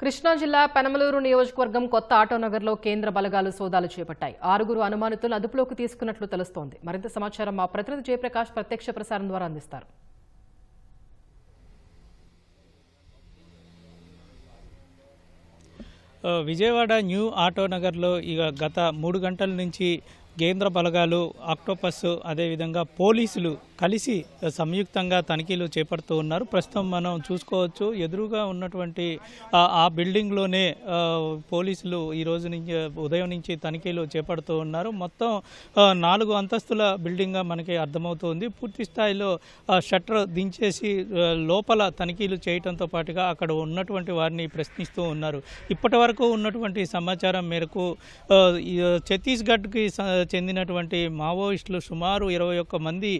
కృష్ణా జిల్లా పెనమలూరు నియోజకవర్గం కొత్త ఆటోనగర్లో కేంద్ర బలగాలు సోదాలు చేపట్టాయి. 6 అనుమానితులను అదుపులోకి తీసుకున్నట్లు తెలుస్తోంది. మరింత సమాచారం మా ప్రతినిధి జయప్రకాష్ ప్రత్యక్ష ప్రసారం ద్వారా అందిస్తారు. విజయవాడ న్యూ ఆటోనగర్లో గత 3 గంటల నుంచి కేంద్ర బలగాలు, ఆక్టోపస్ అదేవిధంగా పోలీసులు కలిసి సంయుక్తంగా తనిఖీలు చేపడుతూ ఉన్నారు. ప్రస్తుతం మనం చూసుకోవచ్చు, ఎదురుగా ఉన్నటువంటి ఆ బిల్డింగ్లోనే పోలీసులు ఈ రోజు నుంచి ఉదయం నుంచి తనిఖీలు చేపడుతూ ఉన్నారు. మొత్తం 4 అంతస్తుల బిల్డింగ్గా మనకి అర్థమవుతుంది. పూర్తి స్థాయిలో షట్టర్ దించేసి లోపల తనిఖీలు చేయడంతో పాటుగా అక్కడ ఉన్నటువంటి వారిని ప్రశ్నిస్తూ ఉన్నారు. ఇప్పటి వరకు ఉన్నటువంటి సమాచారం మేరకు ఛత్తీస్గఢ్కి చెందినటువంటి మావోయిస్టులు సుమారు 21 మంది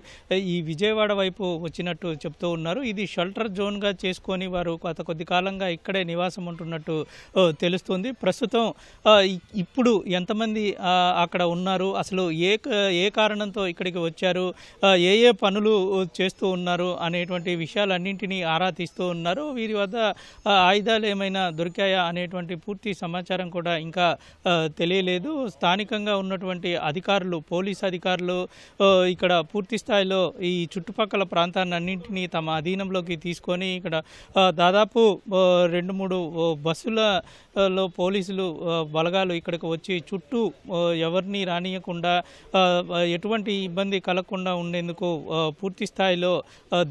ఈ విజయవాడ వైపు వచ్చినట్టు చెప్తూ ఉన్నారు. ఇది షెల్టర్ జోన్గా చేసుకొని వారు గత కొద్ది కాలంగా ఇక్కడే నివాసం ఉంటున్నట్టు తెలుస్తుంది. ప్రస్తుతం ఇప్పుడు ఎంతమంది అక్కడ ఉన్నారు, అసలు ఏ కారణంతో ఇక్కడికి వచ్చారు, ఏ పనులు చేస్తూ ఉన్నారు అనేటువంటి విషయాలన్నింటినీ ఆరా తీస్తూ ఉన్నారు. వీరి వద్ద ఆయుధాలు ఏమైనా దొరికాయా అనేటువంటి పూర్తి సమాచారం కూడా ఇంకా తెలియలేదు. స్థానికంగా ఉన్నటువంటి అధికారులు, పోలీస్ అధికారులు ఇక్కడ పూర్తి స్థాయిలో ఈ చుట్టుపక్కల ప్రాంతాలన్నింటినీ తమ అధీనంలోకి తీసుకొని ఇక్కడ దాదాపు 2-3 బస్సులలో పోలీసులు బలగాలు ఇక్కడికి వచ్చి చుట్టూ ఎవరిని రానియకుండా ఎటువంటి ఇబ్బంది కలగకుండా ఉండేందుకు పూర్తి స్థాయిలో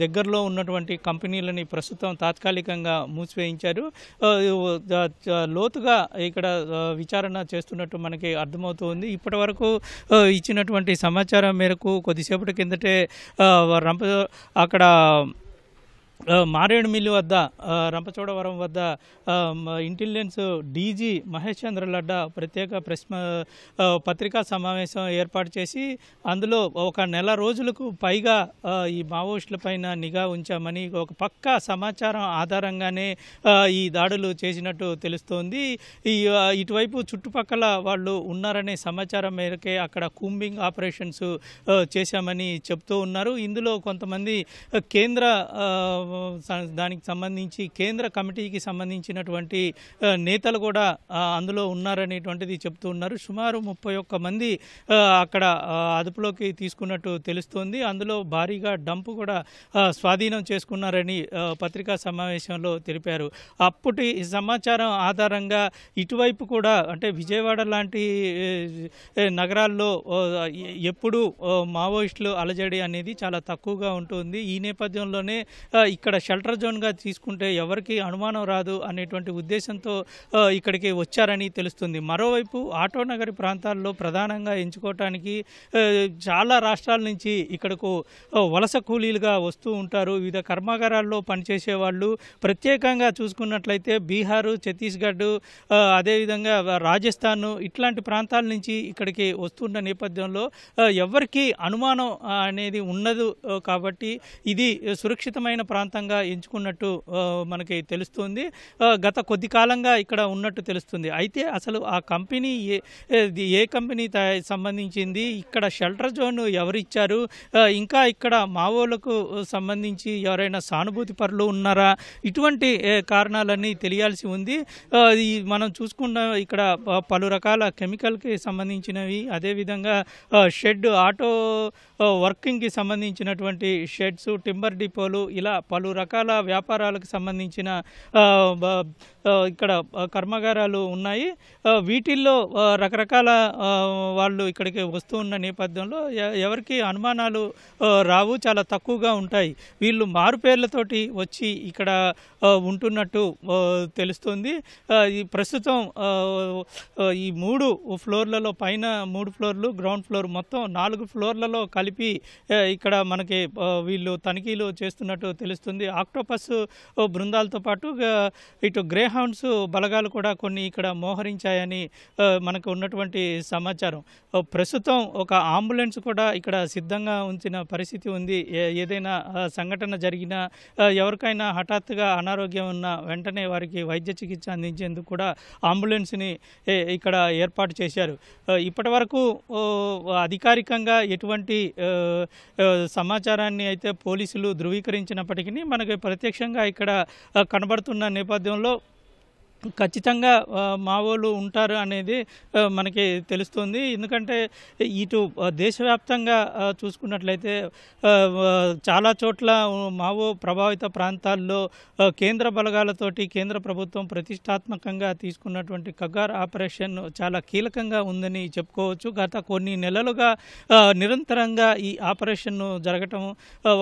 దగ్గరలో ఉన్నటువంటి కంపెనీలని ప్రస్తుతం తాత్కాలికంగా మూసివేయించారు. లోతుగా ఇక్కడ విచారణ చేస్తున్నట్టు మనకి అర్థమవుతుంది. ఇప్పటి వరకు ఇచ్చినటువంటి సమాచారం మేరకు కొద్దిసేపటి కిందటే అక్కడ మారేడుమిల్లి వద్ద, రంపచోడవరం వద్ద ఇంటెలిజెన్స్ డీజీ మహేష్ చంద్ర లడ్డా ప్రత్యేక పత్రికా సమావేశం ఏర్పాటు చేసి అందులో ఒక నెల రోజులకు పైగా ఈ మావోయిస్టుల పైన నిఘా ఉంచామని, ఒక పక్కా సమాచారం ఆధారంగానే ఈ దాడులు చేసినట్టు తెలుస్తోంది. ఇటువైపు చుట్టుపక్కల వాళ్ళు ఉన్నారనే సమాచారం మేరకే అక్కడ కూంబింగ్ ఆపరేషన్స్ చేశామని చెప్తూ ఉన్నారు. ఇందులో కొంతమంది కేంద్ర దానికి సంబంధించి కేంద్ర కమిటీకి సంబంధించినటువంటి నేతలు కూడా అందులో ఉన్నారనేటువంటిది చెప్తూ ఉన్నారు. సుమారు 31 మంది అక్కడ అదుపులోకి తీసుకున్నట్టు తెలుస్తోంది. అందులో భారీగా డంపు కూడా స్వాధీనం చేసుకున్నారని పత్రికా సమావేశంలో తెలిపారు. అప్పటి సమాచారం ఆధారంగా ఇటువైపు కూడా, అంటే విజయవాడ లాంటి నగరాల్లో ఎప్పుడు మావోయిస్టులు అలజడి అనేది చాలా తక్కువగా ఉంటుంది. ఈ నేపథ్యంలోనే ఇక్కడ షెల్టర్ జోన్గా తీసుకుంటే ఎవరికి అనుమానం రాదు అనేటువంటి ఉద్దేశంతో ఇక్కడికి వచ్చారని తెలుస్తుంది. మరోవైపు ఆటోనగరి ప్రాంతాల్లో ప్రధానంగా ఎంచుకోవటానికి చాలా రాష్ట్రాల నుంచి ఇక్కడకు వలస కూలీలుగా వస్తూ ఉంటారు. వివిధ కర్మాగారాల్లో పనిచేసే వాళ్ళు. ప్రత్యేకంగా చూసుకున్నట్లయితే బీహారు, ఛత్తీస్గఢ్, అదేవిధంగా రాజస్థాన్ ఇట్లాంటి ప్రాంతాల నుంచి ఇక్కడికి వస్తున్న నేపథ్యంలో ఎవరికి అనుమానం అనేది ఉండదు. కాబట్టి ఇది సురక్షితమైన ప్రాంతంగా ఎంచుకున్నట్టు మనకి తెలుస్తుంది. గత కొద్ది కాలంగా ఇక్కడ ఉన్నట్టు తెలుస్తుంది. అయితే అసలు ఆ కంపెనీ ఏ కంపెనీ సంబంధించింది, ఇక్కడ షెల్టర్ జోన్ ఎవరిచ్చారు, ఇంకా ఇక్కడ మావోలకు సంబంధించి ఎవరైనా సానుభూతి పరులు ఉన్నారా, ఇటువంటి కారణాలన్నీ తెలియాల్సి ఉంది. మనం చూసుకున్న ఇక్కడ పలు రకాల కెమికల్కి సంబంధించినవి, అదేవిధంగా షెడ్, ఆటో వర్కింగ్కి సంబంధించినటువంటి షెడ్స్, టింబర్ డిపోలు, ఇలా పలు రకాల వ్యాపారాలకు సంబంధించిన ఇక్కడ కర్మాగారాలు ఉన్నాయి. వీటిల్లో రకరకాల వాళ్ళు ఇక్కడికి వస్తూ ఉన్న నేపథ్యంలో ఎవరికి అనుమానాలు రావు, చాలా తక్కువగా ఉంటాయి. వీళ్ళు మారుపేర్లతోటి వచ్చి ఇక్కడ ఉంటున్నట్టు తెలుస్తుంది. ఈ ప్రస్తుతం ఈ 3 ఫ్లోర్లలో, పైన 3 ఫ్లోర్లు, గ్రౌండ్ ఫ్లోర్, మొత్తం 4 ఫ్లోర్లలో కలిపి ఇక్కడ మనకి వీళ్ళు తనిఖీలు చేస్తున్నట్టు తెలుస్తుంది. ఆక్టోపస్ బృందాలతో పాటు ఇటు గ్రే హౌండ్స్ బలగాలు కూడా కొన్ని ఇక్కడ మోహరించాయని మనకు ఉన్నటువంటి సమాచారం. ప్రస్తుతం ఒక అంబులెన్స్ కూడా ఇక్కడ సిద్ధంగా ఉంచిన పరిస్థితి ఉంది. ఏదైనా సంఘటన జరిగినా, ఎవరికైనా హఠాత్తుగా అనారోగ్యం ఉన్న వెంటనే వారికి వైద్య చికిత్స అందించేందుకు కూడా అంబులెన్స్ని ఇక్కడ ఏర్పాటు చేశారు. ఇప్పటి వరకు అధికారికంగా ఎటువంటి సమాచారాన్ని అయితే పోలీసులు ధృవీకరించినప్పటికీ మనకి ప్రత్యక్షంగా ఇక్కడ కనబడుతున్న నేపథ్యంలో ఖచ్చితంగా మావోలు ఉంటారు అనేది మనకి తెలుస్తుంది. ఎందుకంటే ఇటు దేశవ్యాప్తంగా చూసుకున్నట్లయితే చాలా చోట్ల మావో ప్రభావిత ప్రాంతాల్లో కేంద్ర బలగాలతోటి కేంద్ర ప్రభుత్వం ప్రతిష్టాత్మకంగా తీసుకున్నటువంటి కగార్ ఆపరేషన్ చాలా కీలకంగా ఉందని చెప్పుకోవచ్చు. గత కొన్ని నెలలుగా నిరంతరంగా ఈ ఆపరేషన్ జరగటం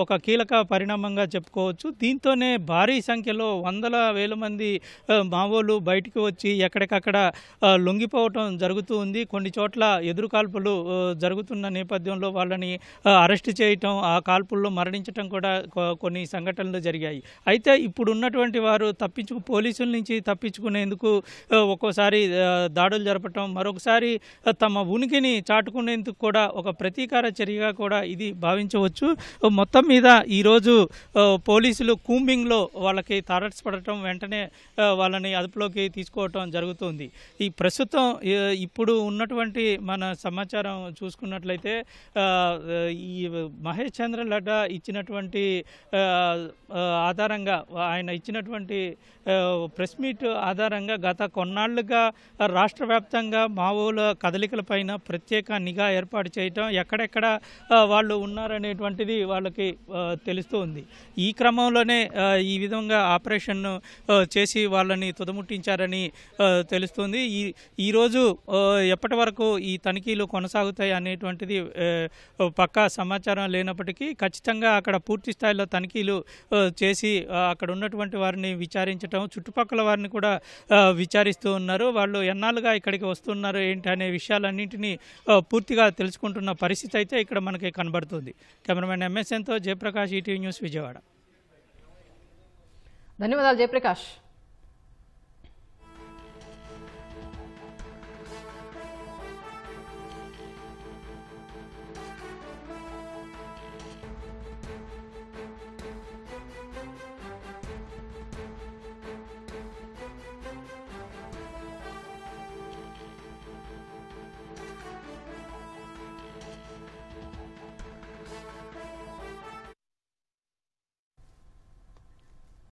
ఒక కీలక పరిణామంగా చెప్పుకోవచ్చు. దీంతోనే భారీ సంఖ్యలో వందల వేల మంది మావోలు బయటికి వచ్చి ఎక్కడికక్కడ లొంగిపోవటం జరుగుతూ ఉంది. కొన్ని చోట్ల ఎదురు కాల్పులు జరుగుతున్న నేపథ్యంలో వాళ్ళని అరెస్ట్ చేయటం, ఆ కాల్పుల్లో మరణించటం కూడా కొన్ని సంఘటనలు జరిగాయి. అయితే ఇప్పుడు ఉన్నటువంటి వారు పోలీసుల నుంచి తప్పించుకునేందుకు ఒక్కోసారి దాడులు జరపటం, మరొకసారి తమ ఉనికిని చాటుకునేందుకు కూడా ఒక ప్రతీకార చర్యగా కూడా ఇది భావించవచ్చు. మొత్తం మీద ఈరోజు పోలీసులు కూంబింగ్లో వాళ్ళకి తారసపడటం, వెంటనే వాళ్ళని అదుపులోకి తీసుకోవటం జరుగుతుంది. ఈ ప్రస్తుతం ఇప్పుడు ఉన్నటువంటి మన సమాచారం చూసుకున్నట్లయితే ఈ మహేష్ చంద్ర లడ్డా ఇచ్చినటువంటి ఆధారంగా, ఆయన ఇచ్చినటువంటి ప్రెస్ మీట్ ఆధారంగా గత కొన్నాళ్లుగా రాష్ట్ర వ్యాప్తంగా మావోల కదలికలపైన ప్రత్యేక నిఘా ఏర్పాటు చేయటం, ఎక్కడెక్కడ వాళ్ళు ఉన్నారనేటువంటిది వాళ్ళకి తెలుస్తూ ఉంది. ఈ క్రమంలోనే ఈ విధంగా ఆపరేషన్ చేసి వాళ్ళని తుదముట్టించారని తెలుస్తుంది. ఈరోజు ఎప్పటి వరకు ఈ తనిఖీలు కొనసాగుతాయి అనేటువంటిది పక్కా సమాచారం లేనప్పటికీ ఖచ్చితంగా అక్కడ పూర్తి స్థాయిలో తనిఖీలు చేసి అక్కడ ఉన్నటువంటి వారిని విచారించటం, చుట్టుపక్కల వారిని కూడా విచారిస్తూ ఉన్నారు. వాళ్ళు ఎన్నాళ్ళుగా ఇక్కడికి వస్తున్నారు ఏంటి అనే విషయాలన్నింటినీ పూర్తిగా తెలుసుకుంటున్న పరిస్థితి అయితే ఇక్కడ మనకి కనబడుతుంది. కెమెరామెన్ ఎంఎస్ఎన్తో జయప్రకాష్, ఈటీవీ న్యూస్, విజయవాడ. ధన్యవాదాలు జయప్రకాష్.